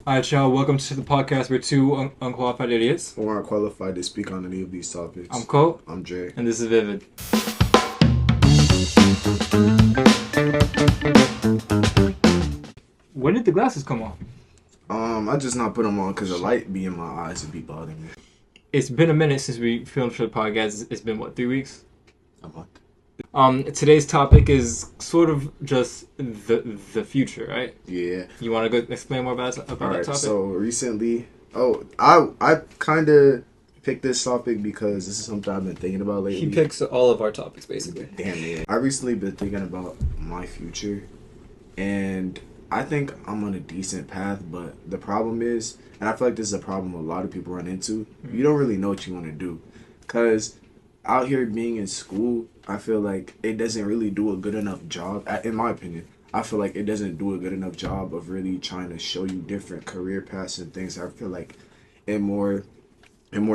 Alright, y'all, welcome to the podcast. We're two unqualified idiots. Who aren't qualified to speak on any of these topics. I'm Cole. I'm Jay. And this is Vivid. When did the glasses come off? I just not put them on because the light be in my eyes and be bothering me. It's been a minute since we filmed for the podcast. It's been, what, 3 weeks? A month. Today's topic is sort of just the future, right? Yeah. You want to go explain more about that topic? So recently, I kind of picked this topic because this is something I've been thinking about lately. He picks all of our topics, basically. Damn it. I recently been thinking about my future, and I think I'm on a decent path, but the problem is, and I feel like this is a problem a lot of people run into, you don't really know what you want to do. Because out here being in school, I feel like it doesn't really do a good enough job, in my opinion. I feel like it doesn't do a good enough job of really trying to show you different career paths and things. I feel like it more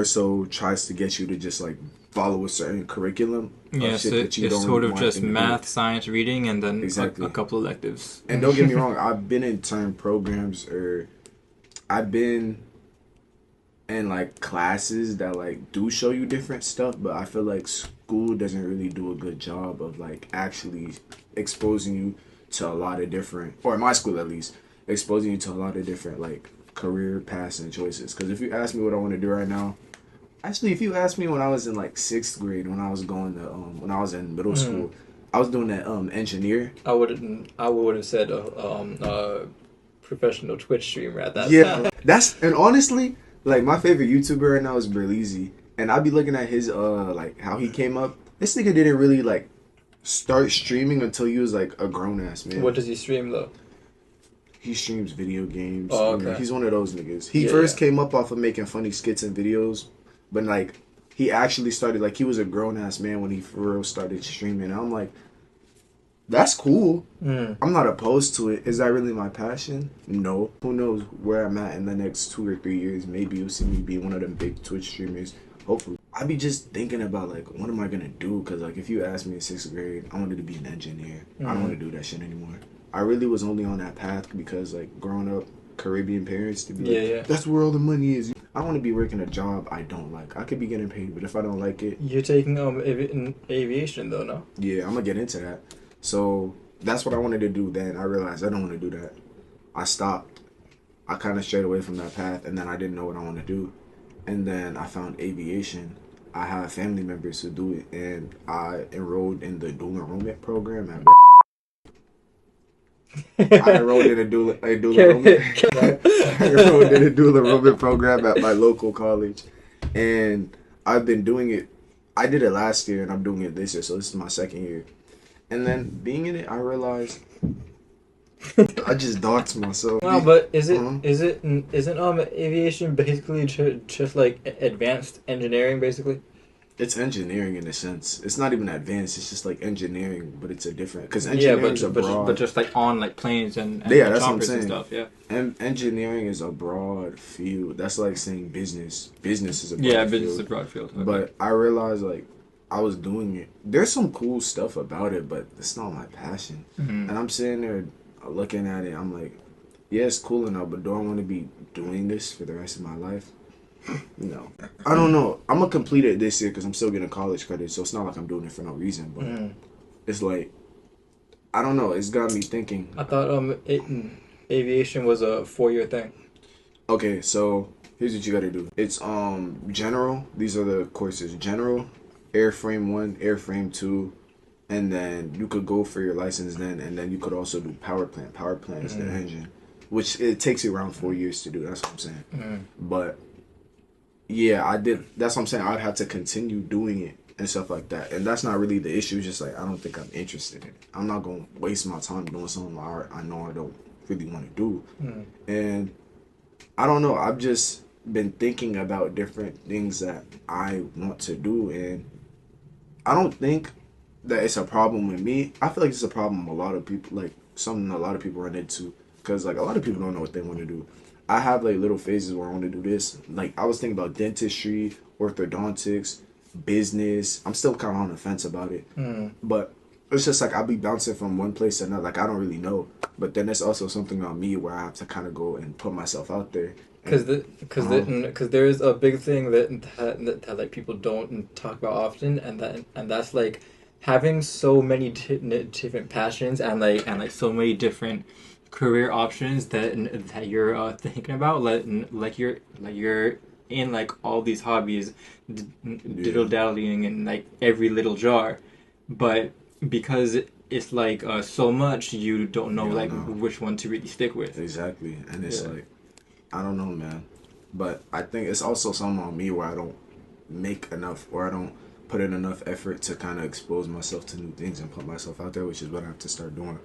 so tries to get you to just like follow a certain curriculum. Yeah, so it's sort of just math, science, reading, and then exactly. a couple electives. And don't get me wrong, I've been in certain programs, or I've been in like classes that like do show you different stuff, but I feel like school doesn't really do a good job of like actually exposing you to a lot of different, or in my school at least, exposing you to a lot of different like career paths and choices. Because if you ask me what I want to do right now, actually, if you asked me when I was in like 6th grade, when I was going to when I was in middle school, I was doing that engineer. I would have said professional Twitch streamer at that time. And honestly, like my favorite YouTuber right now is Berleezy, and I'd be looking at his like how he came up. This nigga didn't really like start streaming until he was like a grown ass man. What does he stream though? He streams video games. Oh, okay. You know, he's one of those niggas. He first came up off of making funny skits and videos, but like he actually started, like he was a grown ass man when he for real started streaming. And I'm like, that's cool. I'm not opposed to it. Is that really my passion? No. Who knows where I'm at in the next 2 or 3 years? Maybe you'll see me be one of them big Twitch streamers. Hopefully. I be just thinking about like, what am I gonna do? Because like if you ask me in 6th grade, I wanted to be an engineer. I don't want to do that shit anymore. I really was only on that path because like growing up Caribbean parents to be like, that's where all the money is. I want to be working a job I don't like. I could be getting paid, but if I don't like it. You're taking aviation though, no? Yeah, I'm gonna get into that. So that's what I wanted to do then. I realized I don't want to do that. I stopped. I kind of strayed away from that path, and then I didn't know what I want to do. And then I found aviation. I have family members who do it, and I enrolled in the dual enrollment program at I enrolled in a dual enrollment program at my local college, and I've been doing it. I did it last year, and I'm doing it this year, so this is my 2nd year. And then being in it, I realized I just doxed myself. No, but isn't aviation basically just like advanced engineering, basically? It's engineering in a sense. It's not even advanced. It's just like engineering, but it's a different, because engineering is a broad. But just like on like planes and that's what I'm choppers saying. And stuff. Yeah. And engineering is a broad field. That's like saying business. Business is a broad field. field. Business is a broad field. Okay. But I realized like I was doing it. There's some cool stuff about it, but it's not my passion. And I'm sitting there looking at it. I'm like, yeah, it's cool enough, but do I want to be doing this for the rest of my life? No. I don't know. I'm going to complete it this year because I'm still getting college credit, so it's not like I'm doing it for no reason, but it's like, I don't know. It's got me thinking. I thought aviation was a 4-year thing. Okay, so here's what you got to do. It's general. These are the courses. General, airframe 1, airframe 2, and then you could go for your license then, and then you could also do power plant. Power plant is the engine, which it takes you around 4 years to do. That's what I'm saying. But yeah, I did. That's what I'm saying. I'd have to continue doing it and stuff like that. And that's not really the issue. It's just like, I don't think I'm interested in it. I'm not going to waste my time doing something I know I don't really want to do. And I don't know. I've just been thinking about different things that I want to do. And I don't think that it's a problem with me. I feel like it's a problem with a lot of people, like something a lot of people run into. Because like a lot of people don't know what they want to do. I have like little phases where I want to do this. Like I was thinking about dentistry, orthodontics, business. I'm still kind of on the fence about it. But it's just like I'll be bouncing from one place to another. Like I don't really know. But then there's also something on me where I have to kind of go and put myself out there. Because And there is a big thing that like people don't talk about often, and that's like having so many different passions and like so many different career options that you're thinking about. Like you're in like all these hobbies, diddle dallying in like every little jar, but because it's like so much, you don't know you don't like know. which one to really stick with. Exactly. And it's Yeah. like I don't know, man. But I think it's also something on me where I don't make enough or I don't put in enough effort to kind of expose myself to new things and put myself out there, which is what I have to start doing.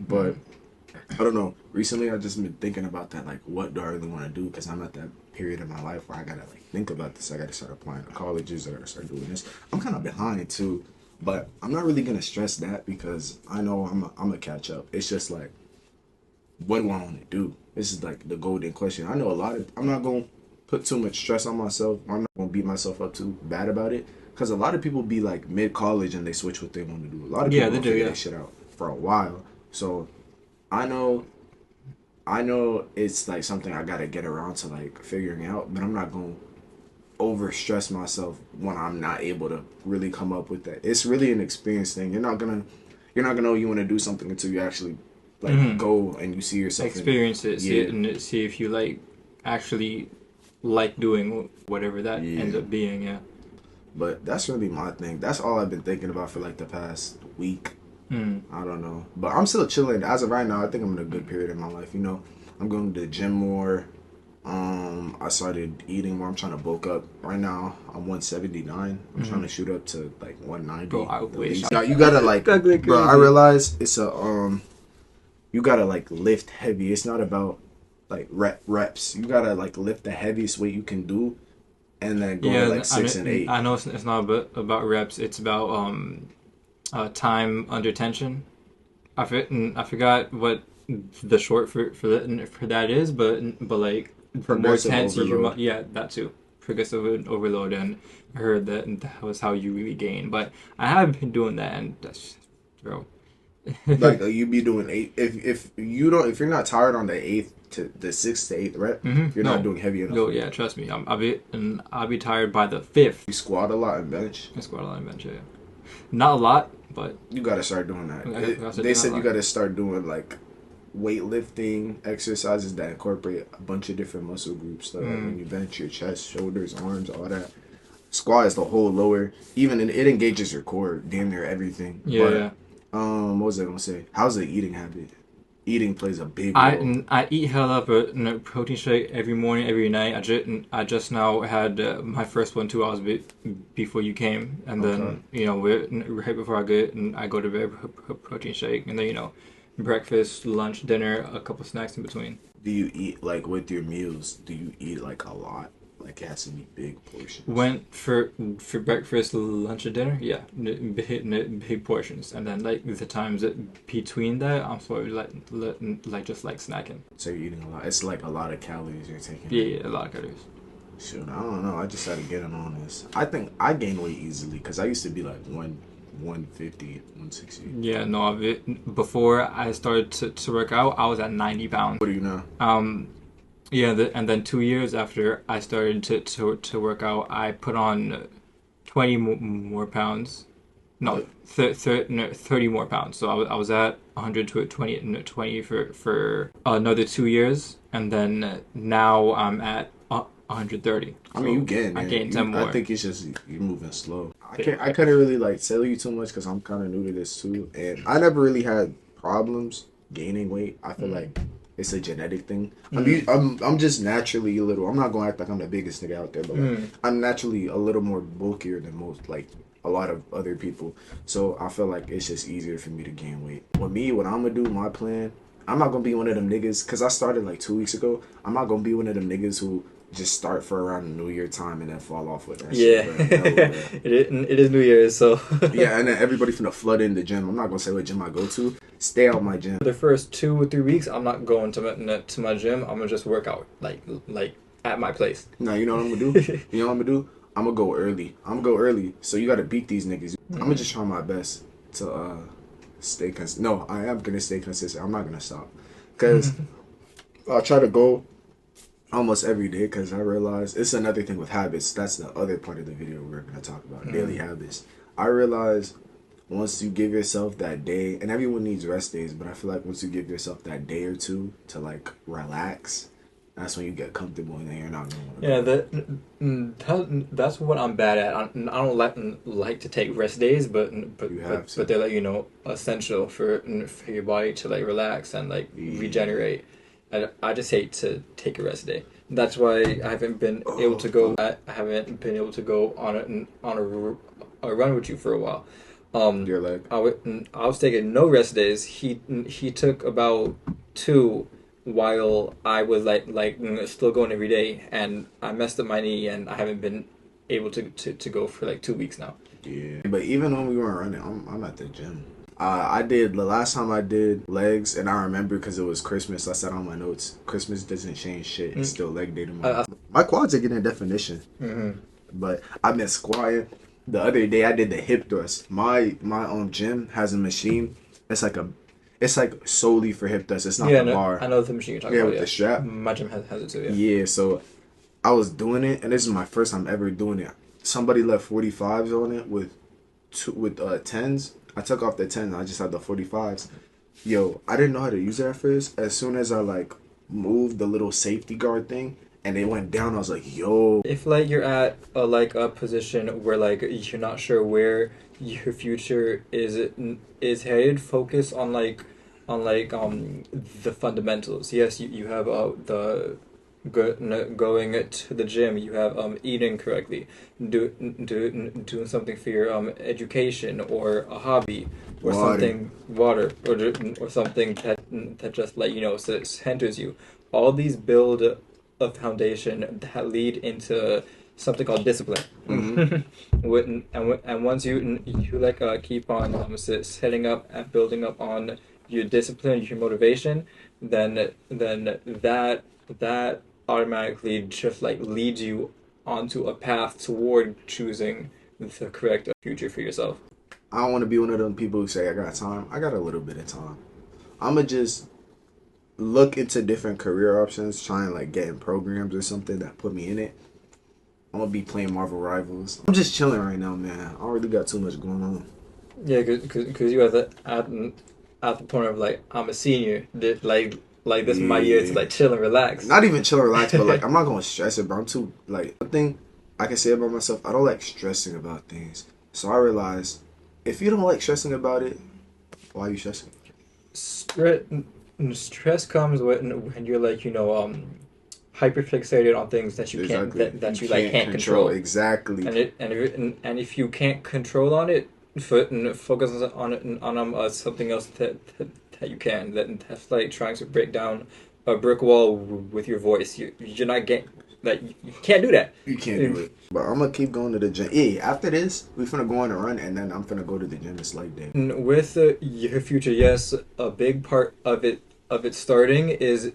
But I don't know. Recently, I've just been thinking about that. Like, what do I really want to do? Because I'm at that period in my life where I gotta like think about this. I gotta start applying to colleges. I gotta start doing this. I'm kind of behind too, but I'm not really gonna stress that because I know I'm a catch up. It's just like, what do I want to do? This is like the golden question. I know a lot of. I'm not gonna put too much stress on myself. I'm not gonna beat myself up too bad about it. Because a lot of people be like mid college and they switch what they want to do. A lot of Yeah, people they don't do, figure yeah. that shit out for a while. So I know it's like something I gotta get around to like figuring out, but I'm not gonna over stress myself when I'm not able to really come up with that. It's really an experience thing. You're not gonna know you want to do something until you actually like go and you see yourself Experience it, see Yeah. it, and see if you like actually like doing whatever that Yeah. ends up being. Yeah. But that's really my thing. That's all I've been thinking about for like the past week. I don't know. But I'm still chilling. As of right now, I think I'm in a good period in my life. You know, I'm going to the gym more. I started eating more. I'm trying to bulk up. Right now, I'm 179. I'm trying to shoot up to like 190. Bro, I at wish. least. Now you gotta like, That's like bro. I crazy. realize it's a you gotta like lift heavy. It's not about like reps. You gotta like lift the heaviest weight you can do, and then go to like 6 and 8. I know it's not about reps. It's about time under tension. I forgot what the short for that is, but like the more Progressive tense overload. yeah, that too. Progressive overload, and I heard that was how you really gain. But I have been doing that, and that's bro. Like you be doing 8. If you're not tired on the 8th to the 6th to 8th rep, you're No. not doing heavy enough. No, yeah, trust me. I'll be tired by the fifth. You squat a lot and bench. I squat a lot and bench, yeah. Not a lot, but You gotta start doing that. I gotta start They doing said that a you lot. gotta start doing like weightlifting exercises that incorporate a bunch of different muscle groups. So like when you bench your chest, shoulders, arms, all that. Squat is the whole lower. Even it engages your core, damn near everything. Yeah, But, yeah. what was I gonna say? How's the eating habit? Eating plays a big role. I eat hella protein shake every morning, every night. I just now had my first one 2 hours before you came, and Okay. then right before I go to bed, protein shake, and then breakfast, lunch, dinner, a couple snacks in between. Do you eat like with your meals? Do you eat like a lot? Like it has to be big portions. Went for breakfast, lunch, and dinner. Yeah, big portions, and then like the times between that, I'm sort of like just like snacking. So you're eating a lot. It's like a lot of calories you're taking. Yeah, a lot of calories. Shoot, I don't know. I just started getting on this. I think I gain weight easily because I used to be like 150, 160. Yeah, no, before I started to work out, I was at 90 pounds. What are you now? Yeah, and then 2 years after I started to work out, I put on 20 more pounds. No, 30 more pounds. So I was at 120 for another 2 years, and then now I'm at 130. I mean, you gain. I Man. gained 10 more. I think it's just you're moving slow. I couldn't really like tell you too much because I'm kind of new to this too, and I never really had problems gaining weight. I feel like it's a genetic thing. I'm just naturally a little. I'm not gonna act like I'm the biggest nigga out there, but like, I'm naturally a little more bulkier than most, like a lot of other people. So I feel like it's just easier for me to gain weight. With me, what I'm gonna do, my plan. I'm not gonna be one of them niggas because I started like 2 weeks ago. I'm not gonna be one of them niggas who just start for around the New Year time and then fall off with that Yeah, shit. Bro. No, bro. it is New Year's, so Yeah, and then everybody finna flood in the gym. I'm not gonna say what gym I go to. Stay out my gym. the first 2 or 3 weeks, I'm not going to my gym. I'm gonna just work out like at my place. Now you know what I'm gonna do? You know what I'm gonna do? I'm gonna go early. So you gotta beat these niggas. I'm gonna just try my best to stay consistent. No, I am gonna stay consistent. I'm not gonna stop, cause I try to go almost every day. Cause I realize it's another thing with habits. That's the other part of the video we're gonna talk about, daily habits. I realize once you give yourself that day, and everyone needs rest days, but I feel like once you give yourself that day or two to like relax, that's when you get comfortable and then you're not gonna want to. Yeah, that's what I'm bad at. I don't like to take rest days, but You have to. but they're like essential for your body to like relax and like regenerate. I just hate to take a rest day. That's why I haven't been able to go. I haven't been able to go a run with you for a while. Your leg. I was taking no rest days. He took about two, while I was still going every day, and I messed up my knee, and I haven't been able to go for like 2 weeks now. Yeah, but even when we weren't running, I'm at the gym. I did the last time I did legs, and I remember because it was Christmas. I said on my notes, Christmas doesn't change shit. It's still leg day tomorrow. My quads are getting definition, but I've been squatting. The other day I did the hip thrust. My gym has a machine. It's like solely for hip thrust. It's not the bar. I know the machine you're talking Yeah, about. with the strap. My gym has it too. Yeah. Yeah, so I was doing it, and this is my first time ever doing it. Somebody left 45s on it with 10s. I took off the 10s. I just had the 45s. Yo, I didn't know how to use it at first. As soon as I like moved the little safety guard thing, and it went down, I was like, yo. If like you're at a position where like you're not sure where your future is headed, focus on the fundamentals. Yes, you have going to the gym. You have eating correctly, doing something for your education or a hobby or water or something that just centers you. All these build a foundation that lead into something called discipline. And once you keep on setting up and building up on your discipline, your motivation, then that automatically just like leads you onto a path toward choosing the correct future for yourself. I don't want to be one of them people who say I got time. I got a little bit of time. I'ma just look into different career options, try and like get in programs or something that put me in it. I'm gonna be playing Marvel Rivals. I'm just chilling right now, man. I already got too much going on. Yeah, because you at the point of like I'm a senior, that like this is my year to like chill and relax. Not even chill and relax, but like I'm not gonna stress it. But I'm too like one thing I can say about myself. I don't like stressing about things. So I realized if you don't like stressing about it, why are you stressing? Stress comes when you're like hyper fixated on things that you can't can't control. Exactly. And if you can't control on it, focus on something else that you can. That's like trying to break down a brick wall with your voice. You're not getting that. You can't do that. You can't do it. But I'm gonna keep going to the gym. Yeah, after this, we finna go on a run, and then I'm finna go to the gym. It's like day. With your future, yes, a big part of it starting is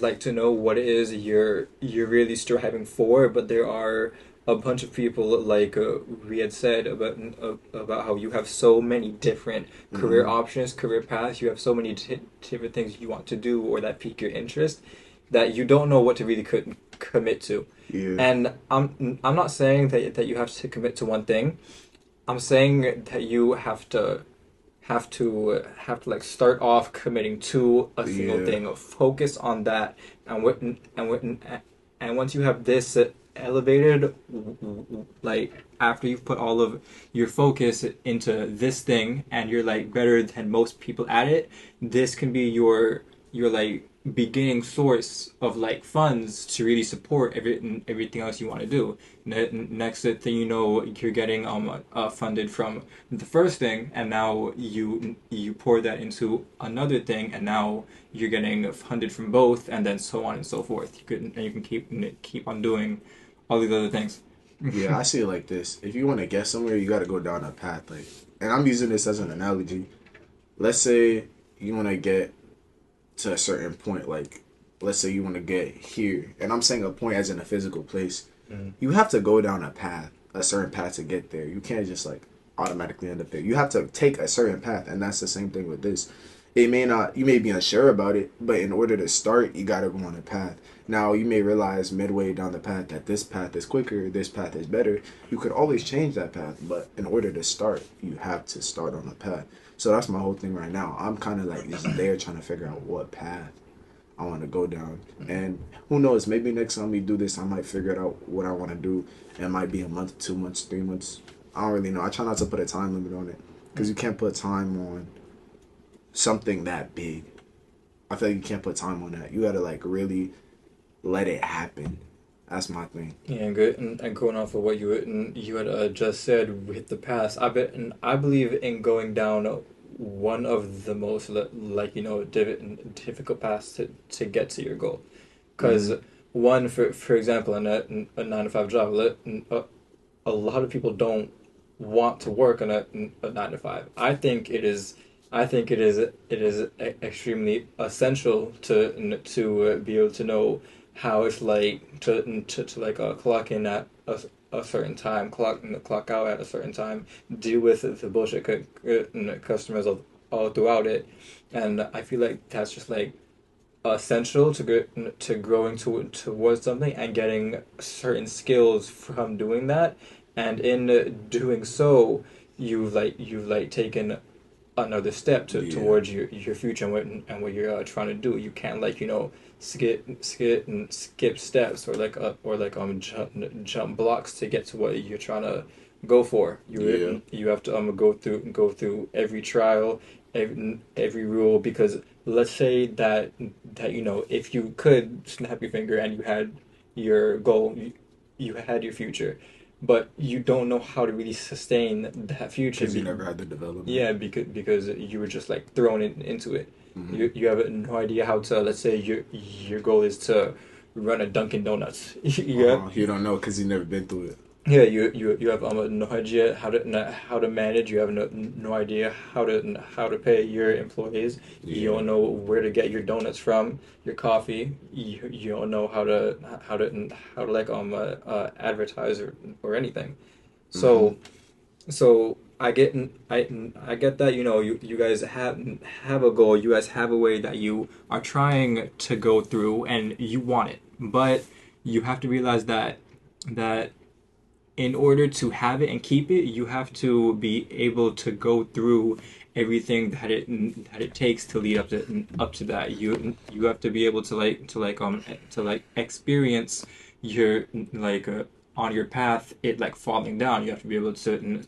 like to know what it is you're really striving for. But there are a bunch of people, like we had said about how you have so many different career options, career paths. You have so many different things you want to do or that pique your interest that you don't know what to really commit to. Yeah. And I'm not saying that you have to commit to one thing. I'm saying that you have to like start off committing to a single thing. Focus on that, and once you have this elevated, like after you've put all of your focus into this thing and you're like better than most people at it, this can be your like beginning source of like funds to really support everything else you want to do. Next thing you know, you're getting funded from the first thing, and now you pour that into another thing, and now you're getting funded from both, and then so on and so forth. You can keep on doing all these other things. Yeah, I see it like this. If you want to get somewhere, you got to go down a path. Like, and I'm using this as an analogy. Let's say you want to get to a certain point. Like, let's say you want to get here, and I'm saying a point as in a physical place. You have to go down a path, a certain path to get there. You can't just like, automatically end up there. You have to take a certain path, and that's the same thing with this. It may not, you may be unsure about it, but in order to start, you gotta go on a path. Now, you may realize midway down the path that this path is quicker, this path is better. You could always change that path, but in order to start, you have to start on a path. So that's my whole thing right now. I'm kind of like just there trying to figure out what path I want to go down. And who knows, maybe next time we do this, I might figure out what I want to do. It might be a month, 2 months, 3 months. I don't really know. I try not to put a time limit on it because you can't put time on something that big. I feel like you can't put time on that. You gotta like really let it happen. That's my thing. Yeah, and good. And going off of what you had just said with the past, I believe in going down one of the most like difficult paths to get to your goal, because one for example in a 9 to 5 job, a lot of people don't want to work on a 9 to 5. I think it is extremely essential to be able to know how it's like to like clock in at a certain time, clock out at a certain time, deal with the bullshit customers all throughout it, and I feel like that's just like essential to growing towards something and getting certain skills from doing that, and in doing so, you've taken another step towards your future and what you're trying to do. You can't skip steps or jump blocks to get to what you're trying to go for. You have to go through every trial, every rule, because let's say that if you could snap your finger and you had your goal, you had your future, but you don't know how to really sustain that future Because you never had the development. yeah, because you were just like thrown into it. You have no idea how to. Let's say your goal is to run a Dunkin' Donuts. You don't know because you never been through it. Yeah, you have no idea how to manage. You have no idea how to pay your employees. You don't know where to get your donuts from, your coffee. You don't know how to like advertise or anything. So so I get that you guys have a goal. You guys have a way that you are trying to go through and you want it, but you have to realize that in order to have it and keep it, you have to be able to go through everything that it takes to lead up to that. You have to be able to experience your on your path it like falling down. You have to be able to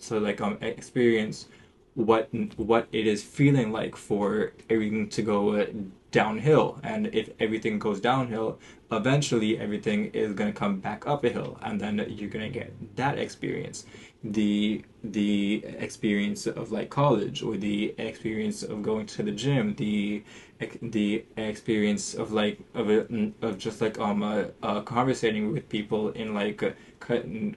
experience what it is feeling like for everything to go downhill, and if everything goes downhill, eventually everything is going to come back up a hill, and then you're going to get that experience, the experience of like college, or the experience of going to the gym, the experience of just conversating with people in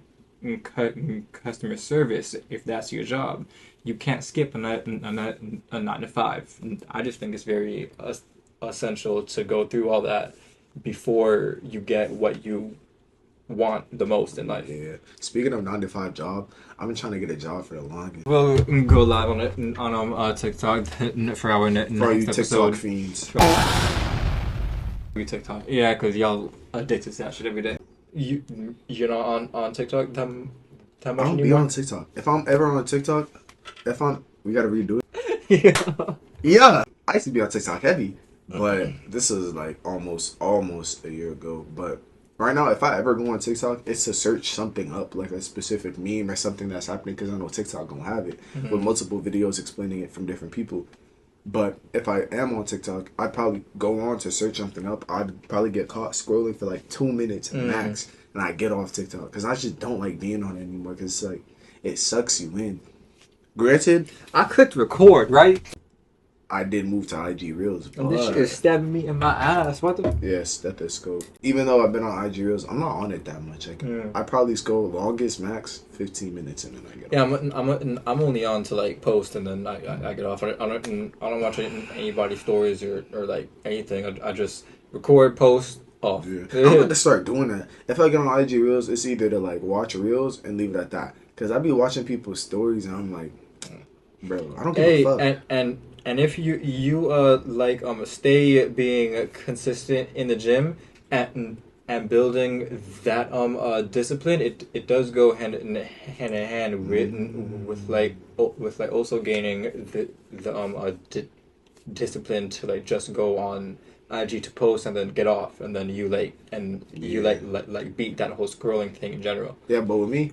customer service, if that's your job. You can't skip a 9 to 5. I just think it's very essential to go through all that before you get what you want the most in life. Yeah. Speaking of 9 to 5 job, I've been trying to get a job for the longest. We'll go live on it on TikTok for our next For you episode. TikTok fiends. We TikTok, yeah, because y'all addicted to that shit every day. You're not on TikTok that much I don't be anymore? on TikTok. If I'm ever on TikTok, we gotta redo it. Yeah. Yeah, I used to be on TikTok heavy, but this is like almost a year ago. But right now, if I ever go on TikTok, it's to search something up, like a specific meme or something that's happening, because I know TikTok gonna have it with multiple videos explaining it from different people. But if I am on TikTok, I'd probably go on to search something up. I'd probably get caught scrolling for like 2 minutes max, and I get off TikTok because I just don't like being on it anymore. Because it's like it sucks you in. Granted, I clicked record, right? I did move to IG Reels, And this shit but is stabbing me in my ass. What the? yeah, stethoscope. Even though I've been on IG Reels, I'm not on it that much. I probably scroll longest max 15 minutes and then I get Yeah, off. I'm only on to like post and then I get off. I don't watch anybody's stories or like anything. I just record, post, off. Yeah. I'm going to start doing that. If I get on IG Reels, it's either to like watch Reels and leave it at that. Cause I be watching people's stories and I'm like, bro, I don't give a Hey, fuck. and if you like stay being consistent in the gym and building that discipline, it does go hand in hand with like also gaining the discipline to like just go on IG to post and then get off, and then you Yeah. beat that whole scrolling thing in general. Yeah, but with me,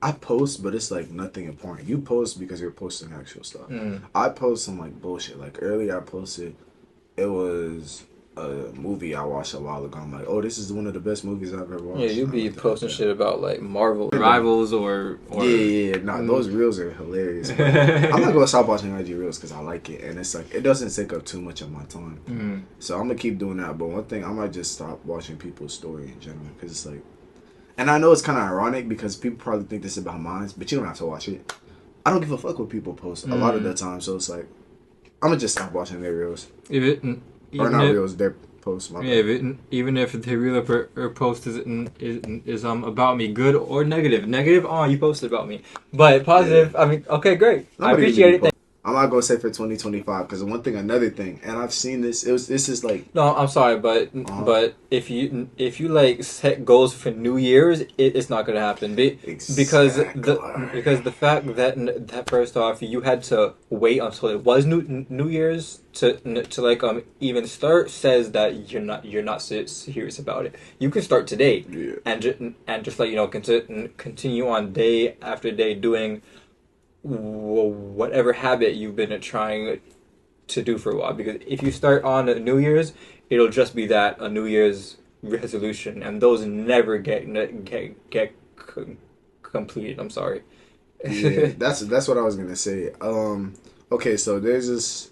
I post, but it's like nothing important. You post because you're posting actual stuff. Mm. I post some like bullshit. Like earlier, I posted it was a movie I watched a while ago. I'm like, oh, this is one of the best movies I've ever watched. Yeah, you I be looked it up, posting yeah. shit about like Marvel rivals or Yeah. Nah, those reels are hilarious. But I'm not gonna stop watching IG reels because I like it, and it's like it doesn't take up too much of my time. Mm. So I'm gonna keep doing that. But one thing, I might just stop watching people's story in general because it's like, and I know it's kind of ironic because people probably think this is about mine, but you don't have to watch it. I don't give a fuck what people post a lot of the time. So it's like, I'm gonna just stop watching their reels If it, or even not if, reels, their posts. My yeah, bad. if it, even if the real post is about me, good or negative. Negative, oh, you posted about me. But positive, I mean, okay, great. I Nobody appreciate really it. post. I'm not gonna say for 2025 because another thing, and I've seen this. This is like No, I'm sorry, but if you like set goals for New Year's, it's not gonna happen. Because the fact that first off you had to wait until it was New Year's to like even start says that you're not serious about it. You can start today yeah. and just like continue on day after day doing whatever habit you've been trying to do for a while, because if you start on a New Year's, it'll just be that a New Year's resolution, and those never get completed. I'm sorry. Yeah, that's what I was gonna say. Okay, so there's this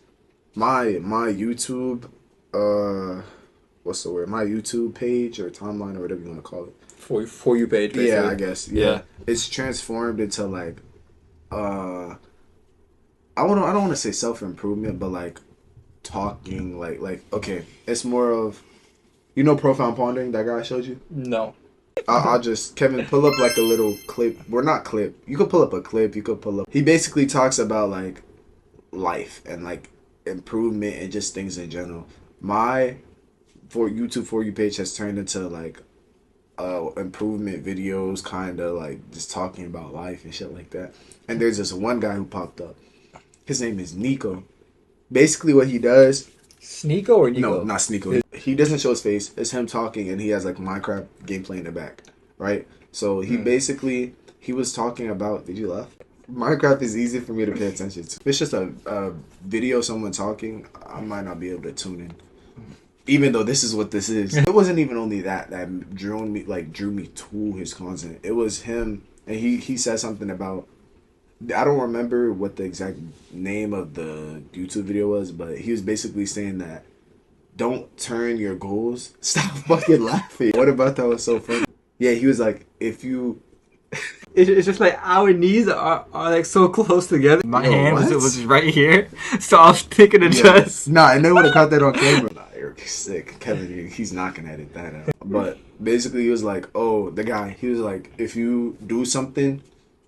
my YouTube what's the word? My YouTube page or timeline or whatever you want to call it. For you page, basically. Yeah, I guess. Yeah. Yeah. It's transformed into like I don't want to say self-improvement, but like talking like okay, it's more of Profound Pondering, that guy I showed you? No. I'll just Kevin pull up like a little clip. We're not clip. You could pull up a clip. You could pull up. He basically talks about like life and like improvement and just things in general. My YouTube for you page has turned into like improvement videos, kind of like just talking about life and shit like that. And there's this one guy who popped up. His name is Nico. Basically, what he does. Sneeko or Nico? No, not Sneeko. He doesn't show his face. It's him talking, and he has like Minecraft gameplay in the back, right? So he he was talking about. Did you laugh? Minecraft is easy for me to pay attention to. If it's just a video of someone talking, I might not be able to tune in. Even though this is what this is, it wasn't even only that drew me to his content. It was him, and he said something about. I don't remember what the exact name of the YouTube video was, but he was basically saying that don't turn your goals. Stop fucking laughing. What about that was so funny? Yeah, he was like, if you. It's just like our knees are like so close together. My hand was right here, so I was thinking to just. Nah, I never would have caught that on camera. Nah, you're sick. Kevin, he's not gonna edit that out. But basically, he was like, oh, the guy, he was like, if you do something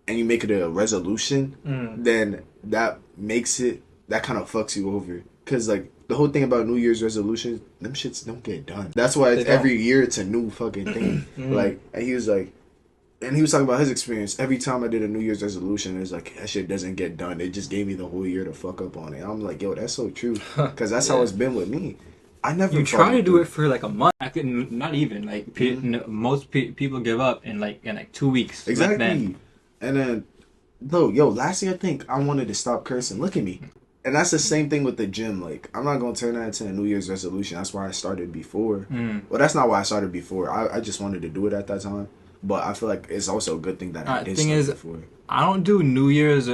and you make it a resolution, then that kind of fucks you over. Because, like, the whole thing about New Year's resolutions, them shits don't get done. That's why every year it's a new fucking thing. Like, and he was talking about his experience. Every time I did a New Year's resolution, it's like, that shit doesn't get done. It just gave me the whole year to fuck up on it. I'm like, yo, that's so true. Because that's how it's been with me. I never. You try to do it for like a month. I could not even like most people give up in like 2 weeks. Exactly. And then, last year I think I wanted to stop cursing. Look at me. And that's the same thing with the gym. Like, I'm not going to turn that into a New Year's resolution. That's why I started before. Well, that's not why I started before. I just wanted to do it at that time. But I feel like it's also a good thing that I did start before. I don't do New Year's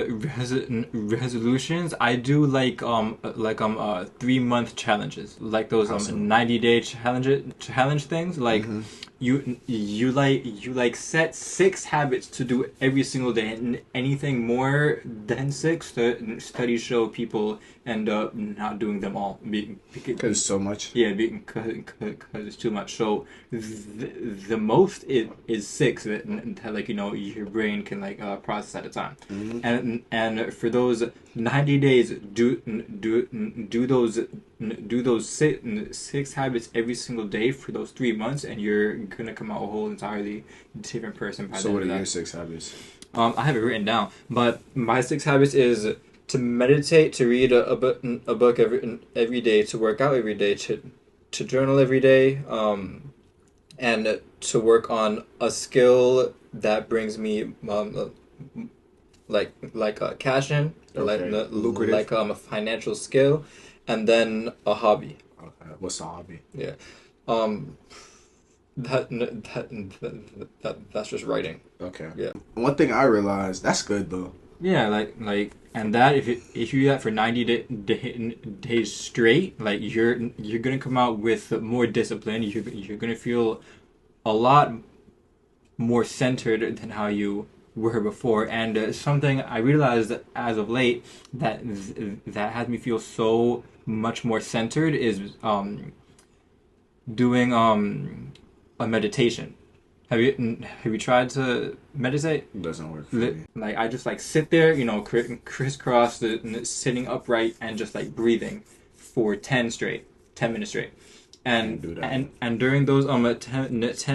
resolutions. I do 3 month challenges, like those How so? 90-day challenge things. Like you set 6 habits to do every single day, and anything more than six, the studies show people end up not doing them all Because so much. yeah, because it's too much. So the most is six that like your brain can process at a time, and for those 90 days, do those six habits every single day for those 3 months, and you're gonna come out a whole entirely different person by the So end what of are that. your 6 habits? I have it written down, but my 6 habits is to meditate, to read a book every day, to work out every day, to journal every day, and to work on a skill that brings me cash in, Okay. Lucrative. a financial skill, and then a hobby. Okay. What's the hobby? Yeah, um, that's just writing. Okay. Yeah. One thing I realized, that's good though. Yeah, and that if you do that for 90 days straight, like you're gonna come out with more discipline. You're gonna feel a lot more centered than how you were before. And something I realized as of late that has me feel so much more centered is doing a meditation. Have you tried to meditate? It doesn't work for me. Like I just sit there, crisscross, sitting upright, and just breathing for 10 minutes straight. Can't do And that. and during those 10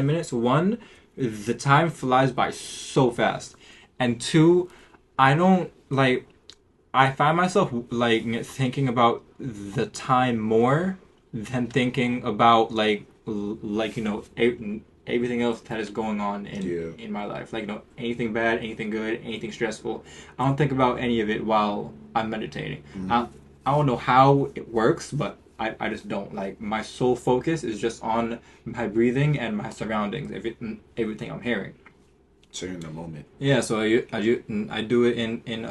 minutes, one, the time flies by so fast, and two, I don't I find myself thinking about the time more than thinking about everything else that is going on Yeah. in my life, anything bad, anything good, anything stressful. I don't think about any of it while I'm meditating. I don't know how it works, but I just don't. My sole focus is just on my breathing and my surroundings, everything I'm hearing. So you're in the moment. Yeah, so I do it in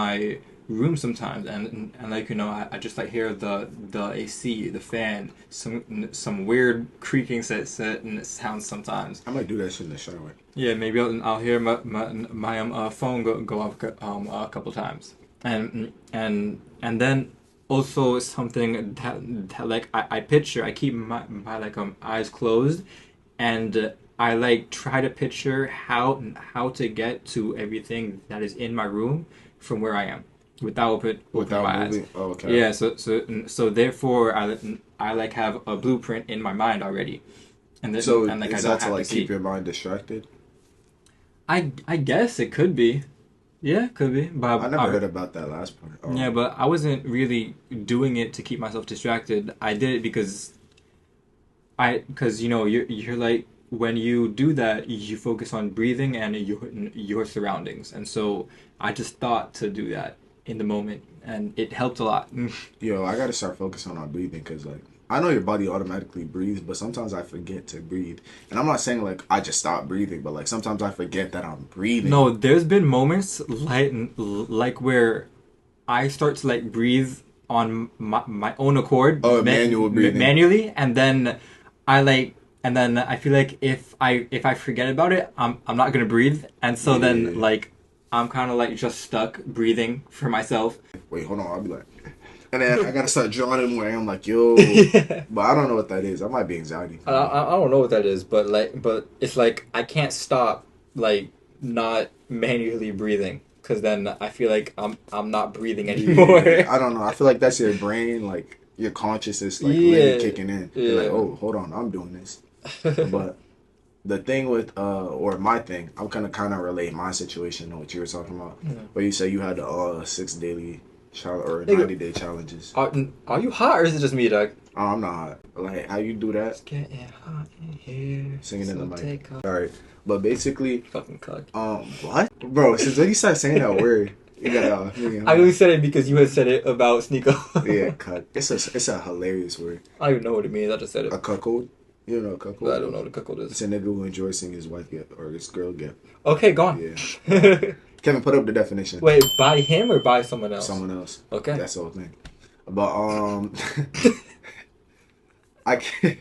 my room sometimes, and I just hear the AC, the fan, some weird creaking sounds sometimes. I might do that shit in the shower. Yeah, maybe I'll hear my phone go off a couple times, and then also something that I picture. I keep my eyes closed, and I try to picture how to get to everything that is in my room from where I am without opening Without my eyes. moving. Oh, okay. Yeah, so therefore I have a blueprint in my mind already, and then So and I is don't that to have to keep see. your mind distracted? I guess it could be. Yeah, could be. But I never heard about that last part. Oh. yeah, but I wasn't really doing it to keep myself distracted. I did it because you're when you do that, you focus on breathing and your surroundings. And so I just thought to do that in the moment, and it helped a lot. Yo, I gotta start focusing on breathing because I know your body automatically breathes, but sometimes I forget to breathe. And I'm not saying I just stop breathing, but sometimes I forget that I'm breathing. No, there's been moments where I start to breathe on my own accord. Oh, manual breathing. Manually, and then I feel like if I forget about it, I'm not gonna breathe, and so then Yeah. I'm kind of just stuck breathing for myself. Wait, hold on. I'll be like, and then I gotta start drawing it more. I'm like, yo, but I don't know what that is. That might be anxiety. I don't know what that is, but it's I can't stop not manually breathing, because then I feel like I'm not breathing anymore. I don't know. I feel like that's your brain, your consciousness, really kicking in. You're Yeah. oh, hold on, I'm doing this. But the thing with or my thing, I'm gonna kind of relate my situation to what you were talking about. Where you say you had the 6 daily challenge or Nigga. 90-day challenges. Are you hot, or is it just me, Doug? Oh, I'm not hot. How you do that? It's getting hot in here. Singing in the mic. Take off. All right, but basically, Fucking cuck. what, bro? Since when you start saying that word, you gotta. I only said it because you had said it about Sneeko. Yeah, cut. It's a hilarious word. I don't even know what it means. I just said it. A cuckold. You know what a cuckold? I don't know what a cuckold It's is. a nigga who enjoys seeing his wife get or his girl get. Okay, go on. Yeah. Kevin, put up the definition. Wait, by him or by someone else? Someone else. Okay. That's the whole thing. But I can't.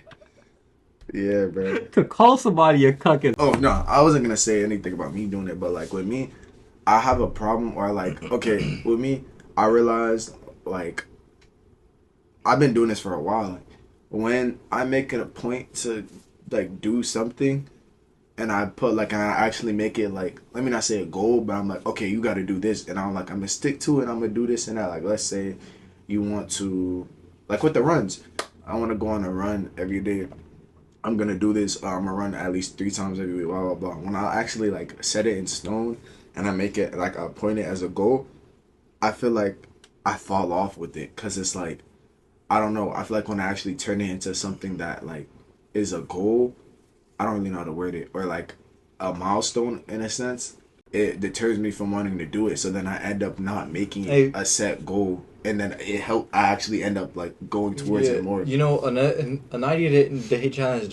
Yeah, bro. To call somebody a cuck is... Oh no, I wasn't gonna say anything about me doing it, but like with me, I have a problem where like okay, with me, I realized like I've been doing this for a while. When I make it a point to like do something, and I put like I actually make it like, let me not say a goal, but I'm like, okay, you got to do this, and I'm like, I'm gonna stick to it. I'm gonna do this and that. Like let's say you want to, like with the runs, I want to go on a run every day. I'm gonna do this. I'm gonna run at least 3 times every week. Blah blah blah. When I actually like set it in stone and I make it like I point it as a goal, I feel like I fall off with it because it's like I don't know. I feel like when I actually turn it into something that like is a goal, I don't really know how to word it, or like a milestone in a sense, it deters me from wanting to do it. So then I end up not making it a set goal, and then I actually end up like going towards it more. You know, a 90-day challenge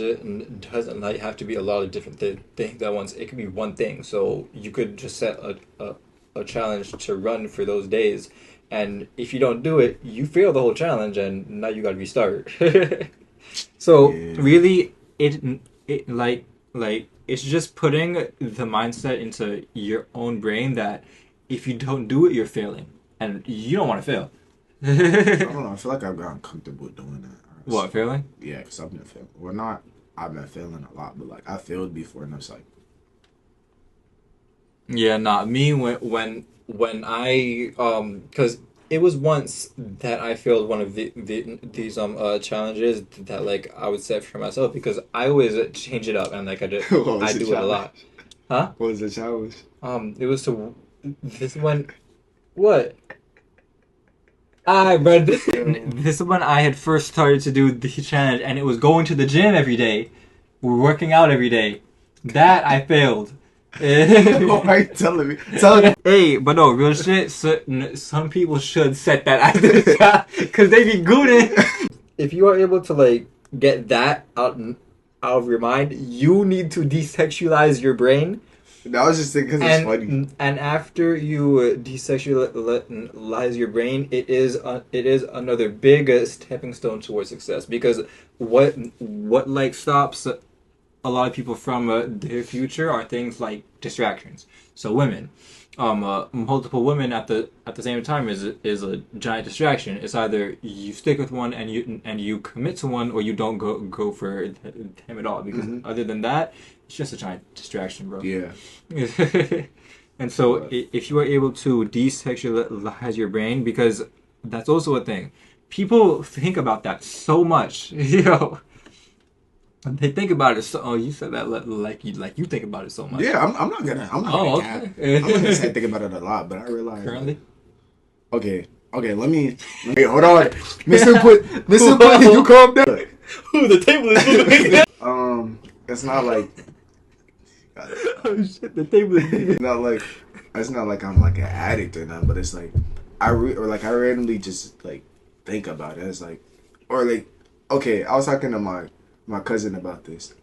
doesn't like have to be a lot of different things at once. It could be one thing. So you could just set a challenge to run for those days, and if you don't do it, you fail the whole challenge, and now you got to restart. So really, it like it's just putting the mindset into your own brain that if you don't do it, you're failing, and you don't want to fail. I don't know. I feel like I've gotten comfortable doing that. What, failing? Yeah, because I've been failing. Well, not I've been failing a lot, but like I failed before, and I was like, yeah, not me. When I because it was once that I failed one of these challenges that like I would set for myself, because I always change it up, and like I do it a lot. Huh? What was the challenge? It was to this one. What? But this is when I had first started to do the challenge, and it was going to the gym every day. We're working out every day. That I failed. Why are you telling me? Hey, but no, real shit. Some people should set that as the challenge because they be good. If you are able to like get that out of your mind, you need to desexualize your brain. I was just thinking because it's funny. And after you desexualize your brain, it is another big stepping stone towards success. Because what like stops a lot of people from their future are things like distractions. So women, multiple women at the same time is a giant distraction. It's either you stick with one and you commit to one, or you don't go for them at all. Because other than that, it's just a giant distraction, bro. Yeah. And so if you are able to desexualize your brain, because that's also a thing. People think about that so much, They think about it so. Oh, you said that like you think about it so much. Yeah, I'm not gonna. I'm not gonna say I think about it a lot, but I realize currently. Okay. Let me. Wait, hold on, Mr. Put, you calm down. Ooh, the table is moving. It's not like. Oh shit! The table is moving. It's not like I'm like an addict or nothing, but it's like I randomly just like think about it. It's like, or like, okay, I was talking to my cousin about this.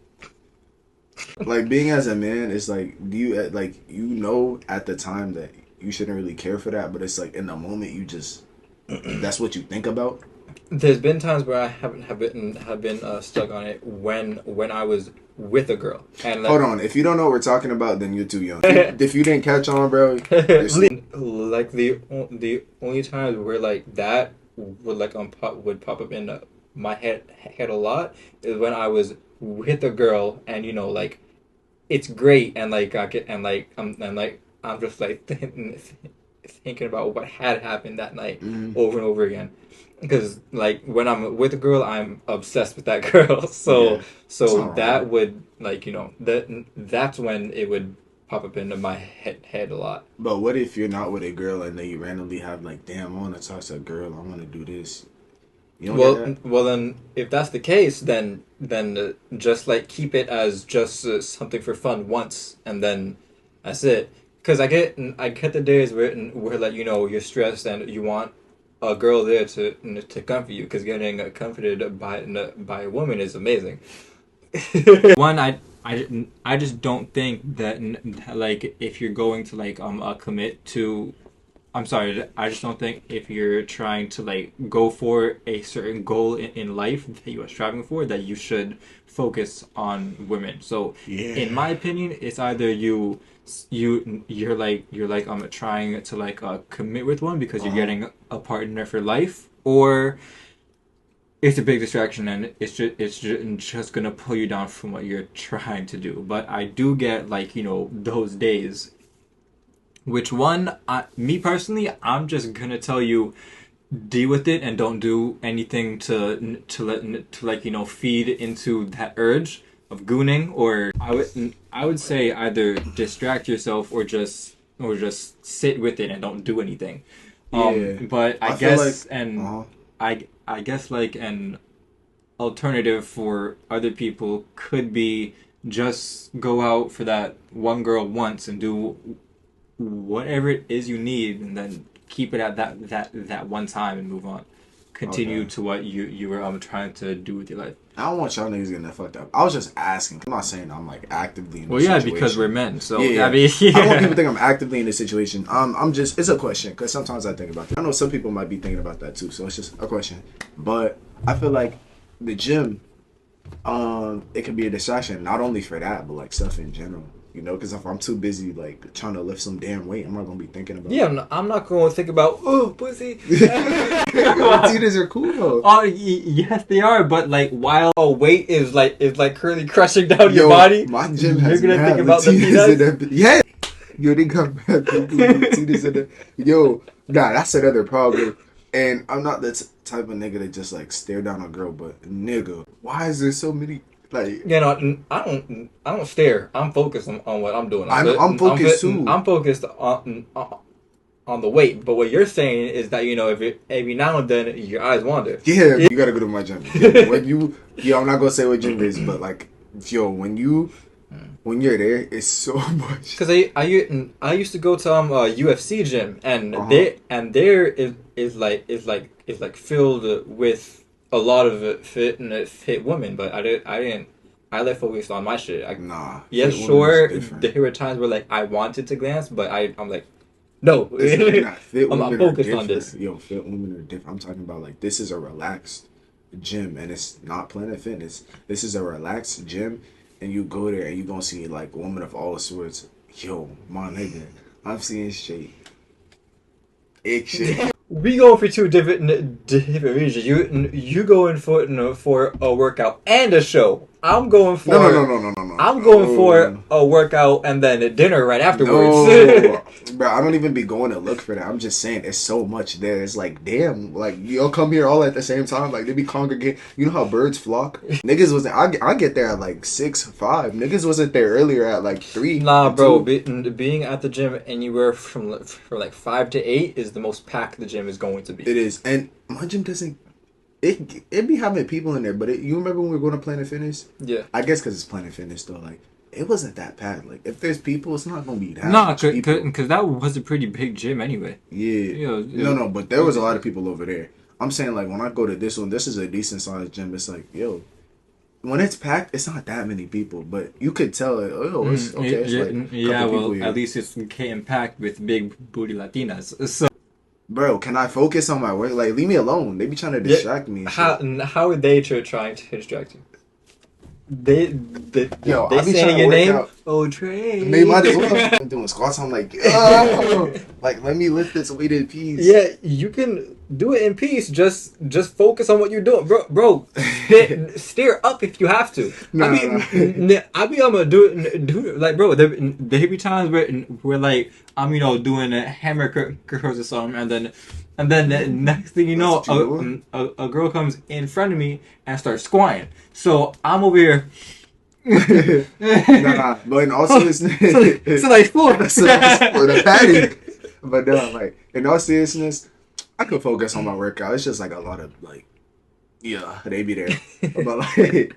Like being as a man, it's like, do you like, at the time that you shouldn't really care for that, but it's like in the moment you just that's what you think about. There's been times where I have been stuck on it when I was with a girl. And like, hold on, if you don't know what we're talking about, then you're too young. If you didn't catch on, bro, like the only times where like that would like would pop up in my head a lot is when I was with a girl, and like it's great, and like I'm just like thinking about what had happened that night over and over again, because like when I'm with a girl, I'm obsessed with that girl. So that would like that's when it would pop up into my head a lot. But what if you're not with a girl and then you randomly have like, damn, I want to talk to a girl, I want to do this. Well, then if that's the case, then just like keep it as just something for fun once, and then that's it. Because I get the days where like you're stressed and you want a girl there to comfort you, because getting comforted by a woman is amazing. One, I just don't think that like if you're going to like commit to, I'm sorry, I just don't think if you're trying to like go for a certain goal in life that you are striving for, that you should focus on women. So Yeah. in my opinion, it's either you're trying to like commit with one because you're getting a partner for life, or it's a big distraction and it's just gonna pull you down from what you're trying to do. But I do get like, you know, those days. Which one? Me personally, I'm just gonna tell you, deal with it and don't do anything to like, you know, feed into that urge of gooning. Or I would say either distract yourself or just sit with it and don't do anything. Yeah. But I I feel guess like- I guess like an alternative for other people could be just go out for that one girl once and do whatever it is you need, and then keep it at that one time and move on. Continue Okay. to what you were trying to do with your life. I don't want y'all niggas getting that fucked up. I was just asking. I'm not saying I'm like actively in Well, this yeah, situation. because we're men. So Yeah, I mean, I don't want people to think I'm actively in this situation. I'm just, it's a question, because sometimes I think about that. I know some people might be thinking about that too, so it's just a question. But I feel like the gym, it can be a distraction, not only for that, but like stuff in general. You know, because if I'm too busy like trying to lift some damn weight, I'm not gonna be thinking about. yeah, I'm not going to think about pussy. Titties are cool though. Oh, yes, they are. But like, while weight is like currently crushing down Yo, your body, my gym you're has gonna mad think about the titties in peanuts. that. Yeah. Yo, they got mad titties in there. Yo, nah, that's another problem. And I'm not the type of nigga that just like stare down a girl, but nigga, why is there so many like? You know, I don't stare. I'm focused on what I'm doing. I'm focused too. I'm focused on the weight. But what you're saying is that, you know, if every now and then your eyes wander. Yeah, you gotta go to my gym. Yo, I'm not gonna say what gym it is, but like, yo, when you're there, it's so much. Because I used to go to UFC gym, and there is like filled with a lot of fit women, but I let focus on my shit. Nah. Yeah, fit women sure. is different. There were times where like I wanted to glance, but I'm like, no. Nah, fit I'm women focused are on different. this. Yo, fit women are different. I'm talking about like this is a relaxed gym, and it's not Planet Fitness. This is a relaxed gym, and you go there and you gonna see like women of all sorts. Yo, my nigga, I'm seeing shit. Egg shit. We going for two different regions. You going for a workout and a show. I'm going for No. I'm going for a workout and then a dinner right afterwards. No, bro, I don't even be going to look for that. I'm just saying, it's so much there. It's like, damn, like y'all come here all at the same time. Like they be congregating. You know how birds flock? Niggas wasn't. I get there at like 6-5. Niggas wasn't there earlier at like 3. Nah, and bro. 2. Being at the gym anywhere from like 5 to 8 is the most packed the gym is going to be. It is, and my gym doesn't. It be having people in there, but you remember when we were going to Planet Fitness? Yeah. I guess because it's Planet Fitness though. Like it wasn't that packed. Like if there's people, it's not gonna be that. Nah, much people. because that was a pretty big gym anyway. Yeah. No, but there was a lot of people over there. I'm saying like when I go to this one, this is a decent sized gym. It's like, yo, when it's packed, it's not that many people, but you could tell it. Oh, it's okay. It's like a couple people here. At least it's getting packed with big booty Latinas. So Bro, can I focus on my work? Like, leave me alone. They be trying to distract me. And shit. how are they trying to distract you? They Yo, they I be saying trying to your work name. out. Oh, Trey. They might as well. I'm doing squats. I'm like, oh, like let me lift this weight in peace. Yeah, you can do it in peace. Just focus on what you're doing, bro. Steer up if you have to. Nah. I be I'm gonna do it like, bro. There be times where like I'm, you know, doing a hammer curls or something, and then the next thing you know, That's what you a girl comes in front of me and starts squatting. So I'm over here. Nah, but in all seriousness, so like four. so for the panic. But no, like in all seriousness, I could focus on my workout. It's just like a lot of like, yeah, they be there. But like,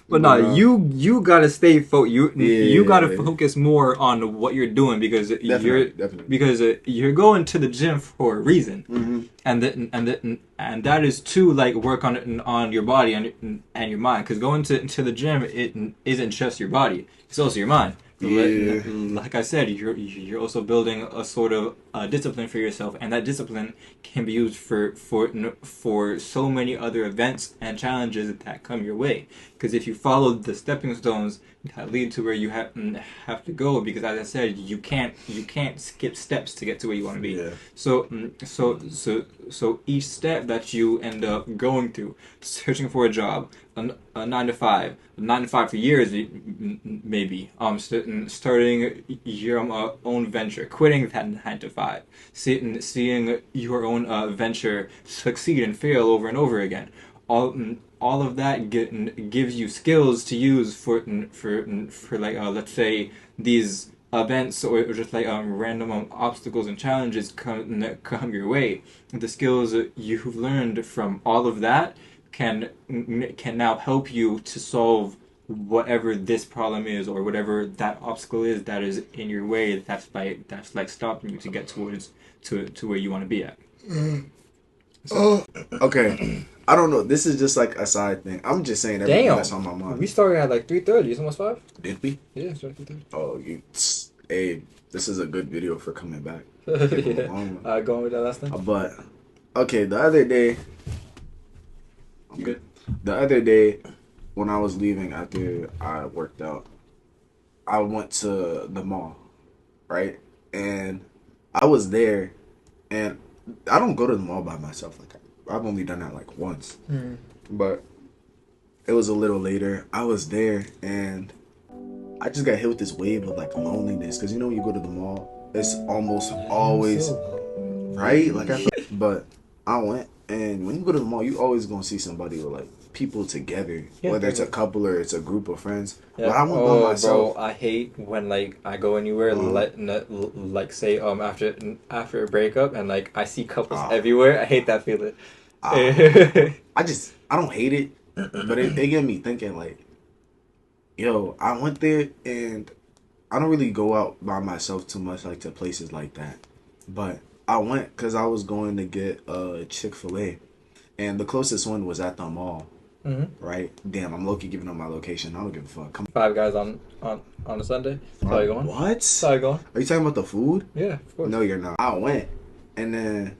But no, you gotta stay you gotta Yeah. focus more on what you're doing because Definitely. because you're going to the gym for a reason, and that is to like work on your body and your mind. Because going to the gym, it isn't just your body. it's also your mind. Yeah. Like I said, you're also building a sort of discipline for yourself, and that discipline can be used for so many other events and challenges that come your way. Because if you follow the stepping stones that lead to where you have to go, because as I said, you can't skip steps to get to where you want to be. Yeah. So each step that you end up going through, searching for a job, a 9 to 5, 9 to 5 for years, maybe. Starting your own venture, quitting that 9 to 5, seeing your own venture succeed and fail over and over again. All of that gives you skills to use for like let's say these events or just like random obstacles and challenges come your way. The skills you've learned from all of that can now help you to solve whatever this problem is or whatever that obstacle is that is in your way that's like stopping you to get towards to where you want to be at. Oh, okay. I don't know. This is just like a side thing. I'm just saying everything that's on my mind. We started at like 3:30. It's almost 5. Did we? Yeah, started at 3:30. Oh, hey, this is a good video for coming back. Yeah. Going with that last thing. But okay, the other day. You good? The other day, when I was leaving after I worked out, I went to the mall, right? And I was there, and I don't go to the mall by myself. Like I've only done that like once, but it was a little later. I was there, and I just got hit with this wave of like loneliness. Cause you know when you go to the mall, it's almost always right. Like but I went, and when you go to the mall, you always gonna see somebody with like people together, whether it's a couple or it's a group of friends. Yeah. But I went by myself. Bro, I hate when like I go anywhere like say after a breakup and like I see couples everywhere. I hate that feeling. I don't hate it, but it get me thinking like, yo, I went there and I don't really go out by myself too much like to places like that, but I went because I was going to get a Chick-fil-A, and the closest one was at the mall. Right? Damn, I'm low-key giving up my location. I don't give a fuck. Come Five Guys on a Sunday. That's how you going? What? That's how you going? Are you talking about the food? Yeah, of course. No, you're not. I went, and then,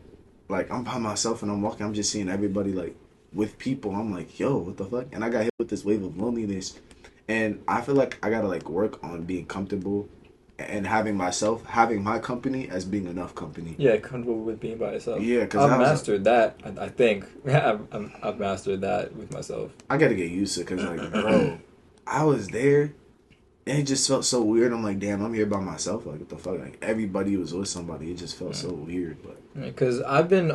like, I'm by myself, and I'm walking. I'm just seeing everybody, like, with people. I'm like, yo, what the fuck? And I got hit with this wave of loneliness. And I feel like I gotta, like, work on being comfortable and having my company as being enough company. Yeah, comfortable with being by yourself. Yeah, because I've mastered that. I think I've mastered that with myself. I gotta get used to it because, like, bro, I was there and it just felt so weird. I'm like, damn, I'm here by myself. Like, what the fuck? Like, everybody was with somebody. It just felt so weird. But because I've been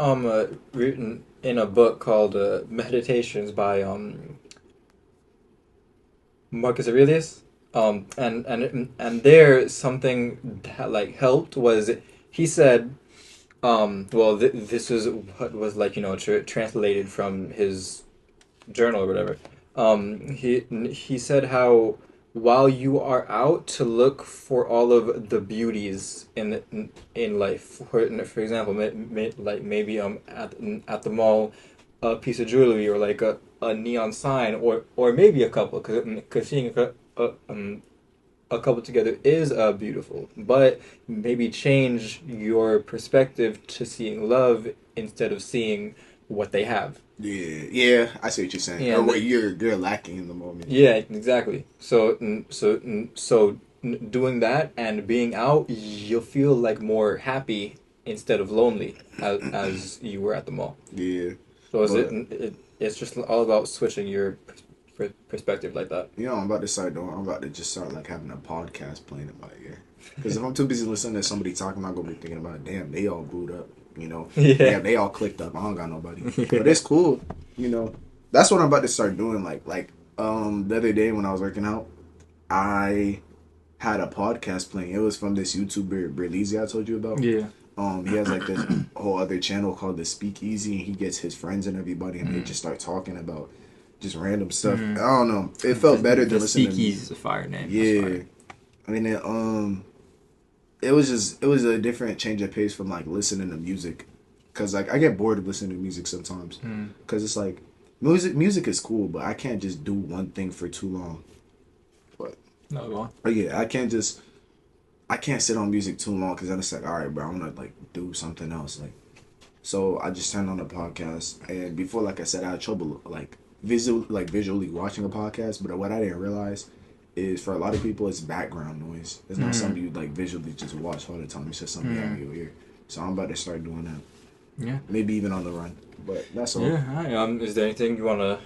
written in a book called Meditations by Marcus Aurelius. And there something that like helped was he said this is what was like translated from his journal or whatever. He said how while you are out to look for all of the beauties in life, for example, like maybe at the mall, a piece of jewelry or like a neon sign or maybe a couple because seeing a couple together is beautiful, but maybe change your perspective to seeing love instead of seeing what they have. Yeah, I see what you're saying. Yeah, or what you're lacking in the moment. Yeah, exactly. So doing that and being out, you'll feel like more happy instead of lonely as you were at the mall. Yeah. So it's just all about switching your perspective like that. You know, I'm about to just start like having a podcast playing in my ear. Because if I'm too busy listening to somebody talking, I'm not gonna be thinking about, damn, they all booed up. You know, yeah, they all clicked up. I don't got nobody, but it's cool. You know, that's what I'm about to start doing. Like the other day when I was working out, I had a podcast playing. It was from this YouTuber Berleezy I told you about. Yeah. He has like this whole other channel called The Speakeasy, and he gets his friends and everybody, and they just start talking about just random stuff. I don't know. It felt better than listening to Speakeasy is a fire name. Yeah. Fire. I mean, it was a different change of pace from like listening to music, cause like I get bored of listening to music sometimes, cause it's like music is cool, but I can't just do one thing for too long. But No, go on. But yeah, I can't sit on music too long because then it's like, all right, bro, I'm gonna like do something else. Like, so I just turned on the podcast, and before, like I said, I had trouble visually watching a podcast. But what I didn't realize is for a lot of people, it's background noise. It's not something you like visually just watch all the time. It's just something you have in your ear. So I'm about to start doing that. Yeah. Maybe even on the run. But that's all. Yeah. Hi. Is there anything you wanna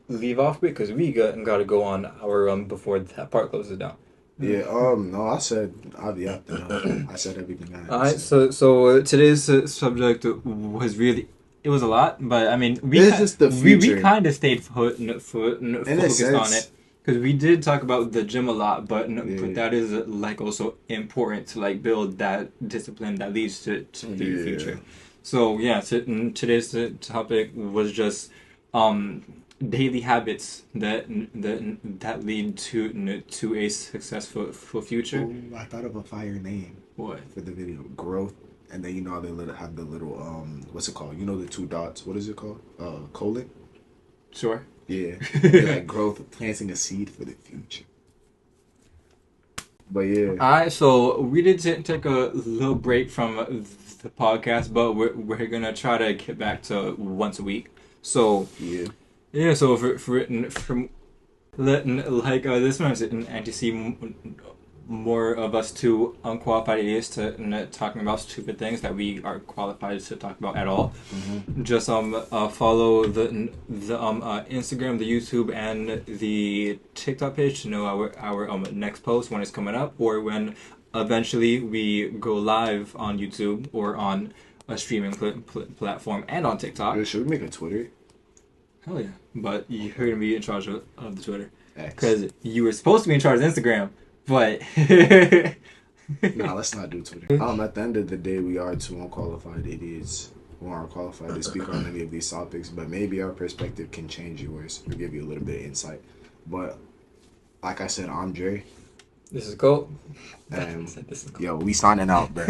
leave off with? Because we gotta go on our before that part closes down. Yeah. No, I said I'll be up there. I said everything I had to Alright, say. so today's subject was really, it was a lot, but I mean It's just the we future. kind of stayed focused on sense. it because we did talk about the gym a lot, but Yeah. but that is like also important to like build that discipline that leads to your Yeah. future. So yeah, today's topic was just daily habits that lead to a successful future. Oh, I thought of a fire name What? for the video. Growth. And then you know how they have the little what's it called? You know the two dots. What is it called? Colon. Sure. Yeah. Like growth, planting a seed for the future. But yeah. Alright, so we did take a little break from the podcast, but we're gonna try to get back to once a week. So Yeah. so from like this one is and to see more of us two unqualified idiots to talking about stupid things that we are qualified to talk about at all. Just follow the Instagram, the YouTube, and the TikTok page to know our next post when it's coming up, or when eventually we go live on YouTube or on a streaming platform and on TikTok. Yo, should we make a Twitter? Hell yeah! But you're gonna be in charge of the Twitter X. because you were supposed to be in charge of Instagram, but Nah, let's not do Twitter. At the end of the day, we are two unqualified idiots who aren't qualified to speak on any of these topics, but maybe our perspective can change yours or give you a little bit of insight. But like I said, I'm Dre. This is Colt. And This is Colt. yo, we signing out, bro.